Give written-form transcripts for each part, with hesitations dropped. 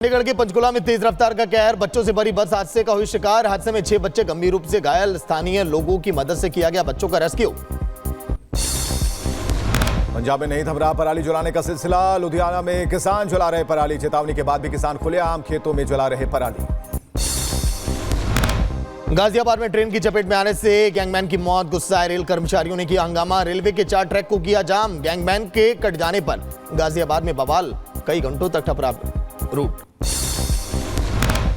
चंडीगढ़ के पंचकुला में तेज रफ्तार का कहर, बच्चों से भरी बस हादसे का हुई शिकार। हादसे में 6 बच्चे गंभीर रूप से घायल। स्थानीय लोगों की मदद से किया गया बच्चों का रेस्क्यू। पंजाब में नहीं थम रहा पराली जलाने का सिलसिला। लुधियाना में किसान जला रहे पराली। चेतावनी के बाद भी किसान खुलेआम खेतों में जला रहे पराली। गाजियाबाद में ट्रेन की चपेट में आने से गैंगमैन की मौत। गुस्साए रेल कर्मचारियों ने किया हंगामा। रेलवे के 4 ट्रैक को किया जाम। गैंगमैन के कट जाने पर गाजियाबाद में बवाल। कई घंटों तक ठपरा रूट।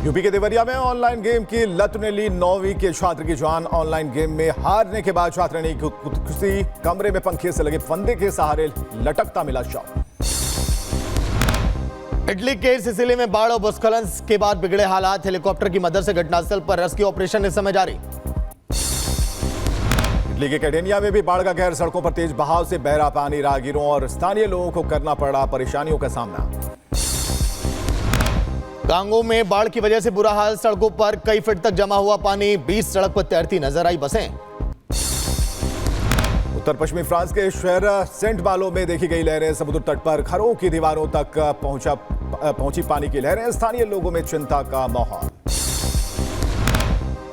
यूपी के देवरिया में ऑनलाइन गेम की लत ने ली 9वीं के छात्र की जान। ऑनलाइन गेम में हारने के बाद छात्र ने खुदकुशी। कमरे में पंखे से लगे फंदे के सहारे लटकता मिला शव। इटली के सिसिली में बाढ़ और भूस्खलन के बाद बिगड़े हालात। हेलीकॉप्टर की मदद से घटनास्थल पर रेस्क्यू ऑपरेशन इस समय जारी। इटली के कैडेनिया में भी बाढ़ का कहर। सड़कों पर तेज बहाव से बह रहा पानी। राहगीरों और स्थानीय लोगों को करना पड़ा परेशानियों का सामना। कांगो में बाढ़ की वजह से बुरा हाल। सड़कों पर कई फीट तक जमा हुआ पानी। 20 सड़क पर तैरती नजर आई बसें। उत्तर पश्चिमी फ्रांस के शहर सेंट मालो में देखी गई लहरें। समुद्र तट पर घरों की दीवारों तक पहुंची पानी की लहरें। स्थानीय लोगों में चिंता का माहौल।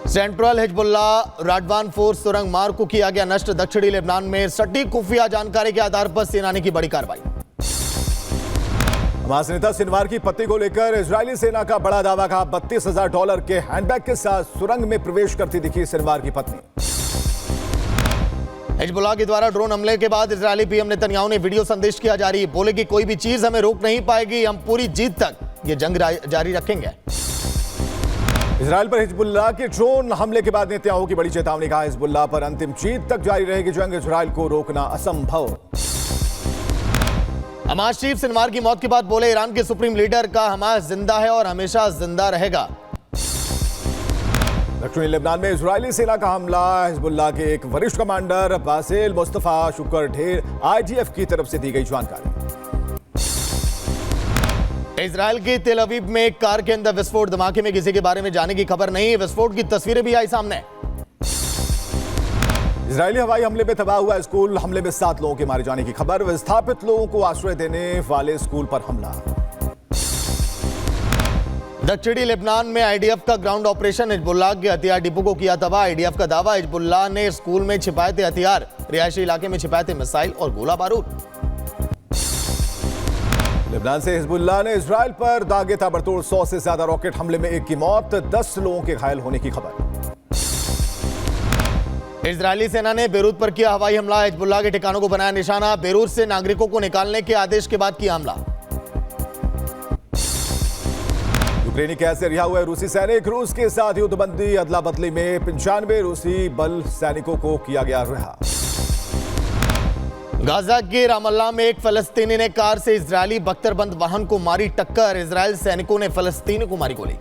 सेंट्रल हिजबुल्ला राडवान फोर्स सुरंग मार्ग को किया गया नष्ट। दक्षिणी लेबनान में सटीक खुफिया जानकारी के आधार पर सेना ने की बड़ी कार्रवाई। हमास नेता सिनवार की पत्नी को लेकर इजरायली सेना का बड़ा दावा। कहा $32,000 के हैंडबैग के साथ सुरंग में प्रवेश करती दिखी सिनवार की पत्नी। हिजबुल्लाह के द्वारा ड्रोन हमले के बाद इजरायली पीएम नेतन्याहू ने वीडियो संदेश किया जारी। बोले कि कोई भी चीज हमें रोक नहीं पाएगी। हम पूरी जीत तक ये जंग जारी रखेंगे। इजरायल पर हिजबुल्लाह के ड्रोन हमले के बाद नेतन्याहू की बड़ी चेतावनी। कहा हिजबुल्लाह पर अंतिम जीत तक जारी रहेगी जंग। इजरायल को रोकना असंभव। हमास चीफ सिनवार की मौत के बाद बोले ईरान के सुप्रीम लीडर का हमास जिंदा है और हमेशा जिंदा रहेगा। दक्षिणी लेबनान में इजरायली सेना का हमला। हिजबुल्लाह के एक वरिष्ठ कमांडर बासेल मुस्तफा शुक्र ढेर IDF की तरफ से दी गई जानकारी। इजरायल के तेल अवीव में एक कार के अंदर विस्फोट। धमाके में किसी के बारे में जाने की खबर नहीं। विस्फोट की तस्वीरें भी आई सामने। इजरायली हवाई हमले में तबाह हुआ स्कूल। हमले में 7 लोगों के मारे जाने की खबर। विस्थापित लोगों को आश्रय देने वाले स्कूल पर हमला। दक्षिणी लेबनान में IDF का ग्राउंड ऑपरेशन। हिजबुल्लाह के हथियार डिपो को किया तबाह। IDF का दावा हिजबुल्लाह ने स्कूल में छिपाए थे हथियार। रिहायशी इलाके में छिपाए थे मिसाइल और गोला बारूद। लेबनान से हिजबुल्लाह ने इजरायल पर दागे ताबड़तोड़ 100 से ज्यादा रॉकेट हमले में 1 की मौत, 10 लोगों के घायल होने की खबर। इजरायली सेना ने बेरूत पर किया हवाई हमला। हिजबुल्लाह के ठिकानों को बनाया निशाना। बेरूत से नागरिकों को निकालने के आदेश के बाद किया हमला। यूक्रेनी कैद से रिहा हुए रूसी सैनिक। रूस के साथ युद्धबंदी। अदला बदली में 95 रूसी बल सैनिकों को किया गया रिहा। गाजा के रामल्ला में एक फलस्तीनी ने कार से इजरायली बख्तरबंद वाहन को मारी टक्कर। इजरायल सैनिकों ने फलस्तीनी को मारी गोली।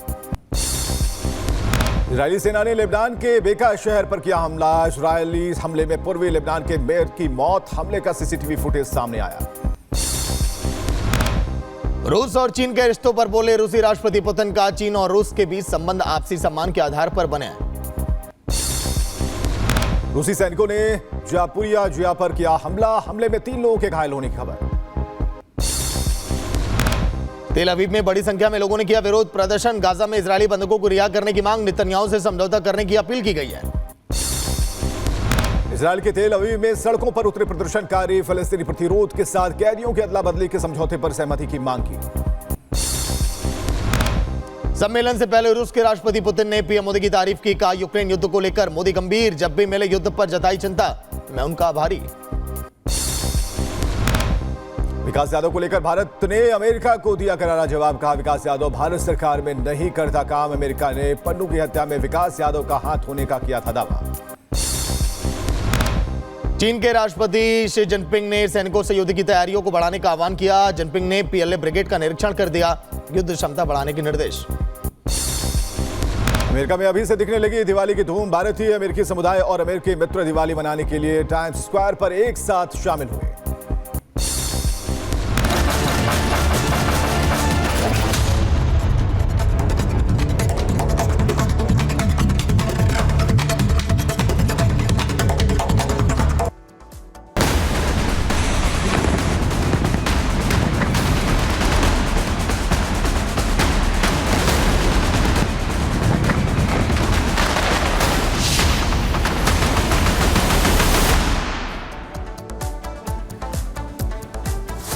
इजरायली सेना ने लेबनान के बेका शहर पर किया हमला। इजरायली हमले में पूर्वी लेबनान के मेयर की मौत। हमले का CCTV फुटेज सामने आया। रूस और चीन के रिश्तों पर बोले रूसी राष्ट्रपति पुतिन का चीन और रूस के बीच संबंध आपसी सम्मान के आधार पर बने हैं। रूसी सैनिकों ने जापुरिया पर किया हमला। हमले में 3 लोगों के घायल होने की खबर। तेल अवीव में बड़ी संख्या में लोगों ने किया विरोध प्रदर्शन। गाजा में इजरायली बंधकों को रिहा करने की मांग। नेतन्याहू से समझौता करने की अपील की गई है। इजरायल के तेल अवीव में सड़कों पर उतरे प्रदर्शनकारी। फलस्तीनी प्रतिरोध के साथ कैदियों के अदला बदली के समझौते पर सहमति की मांग की। सम्मेलन से पहले रूस के राष्ट्रपति पुतिन ने पीएम मोदी की तारीफ की। कहा यूक्रेन युद्ध को लेकर मोदी गंभीर। जब भी मिले युद्ध पर जताई चिंता। मैं उनका आभारी। विकास यादव को लेकर भारत ने अमेरिका को दिया करारा जवाब। कहा विकास यादव भारत सरकार में नहीं करता काम। अमेरिका ने पन्नू की हत्या में विकास यादव का हाथ होने का किया था दावा। चीन के राष्ट्रपति शी जिनपिंग ने सैनिकों से युद्ध की तैयारियों को बढ़ाने का आह्वान किया। जिनपिंग ने PLA ब्रिगेड का निरीक्षण कर दिया। युद्ध क्षमता बढ़ाने के निर्देश। अमेरिका में अभी से दिखने लगी दिवाली की धूम। भारतीय अमेरिकी समुदाय और अमेरिकी मित्र दिवाली मनाने के लिए टाइम्स स्क्वायर पर एक साथ शामिल हुए।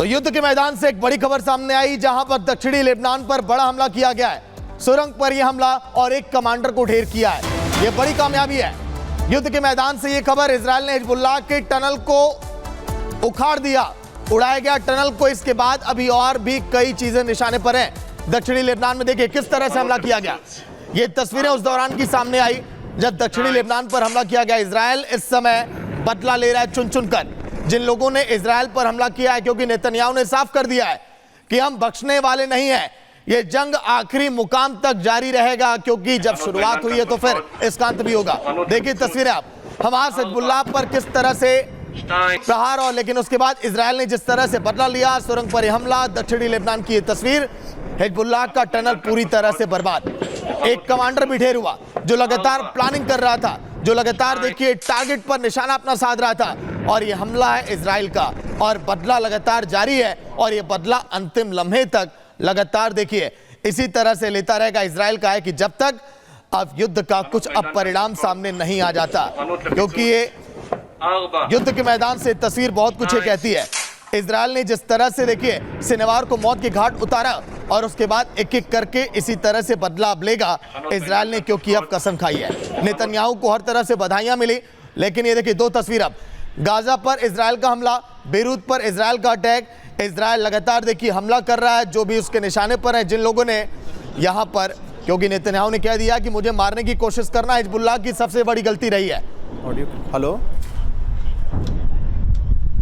तो युद्ध के मैदान से एक बड़ी खबर सामने आई, जहां पर दक्षिणी लेबनान पर बड़ा हमला किया गया है। सुरंग पर यह हमला और एक कमांडर को ढेर किया है। यह बड़ी कामयाबी है। युद्ध के मैदान से यह खबर, इजराइल ने हिजबुल्लाह के टनल को उखाड़ दिया, उड़ाया गया टनल को। इसके बाद अभी और भी कई चीजें निशाने पर हैं। दक्षिणी लेबनान में देखिए किस तरह से हमला किया गया। ये तस्वीरें उस दौरान की सामने आई जब दक्षिणी लेबनान पर हमला किया गया। इजराइल इस समय बदला ले रहा है चुन चुनकर। जिन लोगों ने इजराइल पर हमला किया है, क्योंकि नेतन्याहू ने साफ कर दिया है कि हम बख्शने वाले नहीं हैं। ये जंग आखिरी मुकाम तक जारी रहेगा, क्योंकि जब शुरुआत हुई है तो फिर इसका अंत भी होगा। देखिए तस्वीरें आप, हमास हिजबुल्लाह पर किस तरह से प्रहार, और लेकिन उसके बाद इजराइल ने जिस तरह से बदला लिया, सुरंग पर हमला। दक्षिणी लेबनान की ये तस्वीर, हिजबुल्लाह का टनल पूरी तरह से बर्बाद। एक कमांडर भी ढेर हुआ जो लगातार प्लानिंग कर रहा था, जो लगातार देखिए टारगेट पर निशाना अपना साध रहा था। और ये हमला है इजराइल का, और बदला लगातार जारी है, और ये बदला अंतिम लम्हे तक लगातार देखिए इसी तरह से लेता रहेगा। इजराइल का है कि जब तक अब युद्ध का कुछ अब परिणाम सामने नहीं आ जाता, क्योंकि ये युद्ध के मैदान से तस्वीर बहुत कुछ कहती है। इजराइल ने जिस तरह से देखिए सिनेवार को मौत के घाट उतारा, और उसके बाद एक एक करके इसी तरह से बदला अब लेगा इजराइल ने, क्योंकि अब कसम खाई है। नेतन्याहू को हर तरह से बधाइयां मिली, लेकिन ये देखिए दो तस्वीर अब, गाजा पर इजराइल का हमला, बेरूत पर इजराइल का अटैक। इजराइल लगातार देखिए हमला कर रहा है, जो भी उसके निशाने पर है। जिन लोगों ने यहाँ पर, क्योंकि नेतन्याहू ने कह दिया कि मुझे मारने की कोशिश करना हिजबुल्लाह की सबसे बड़ी गलती रही है। हेलो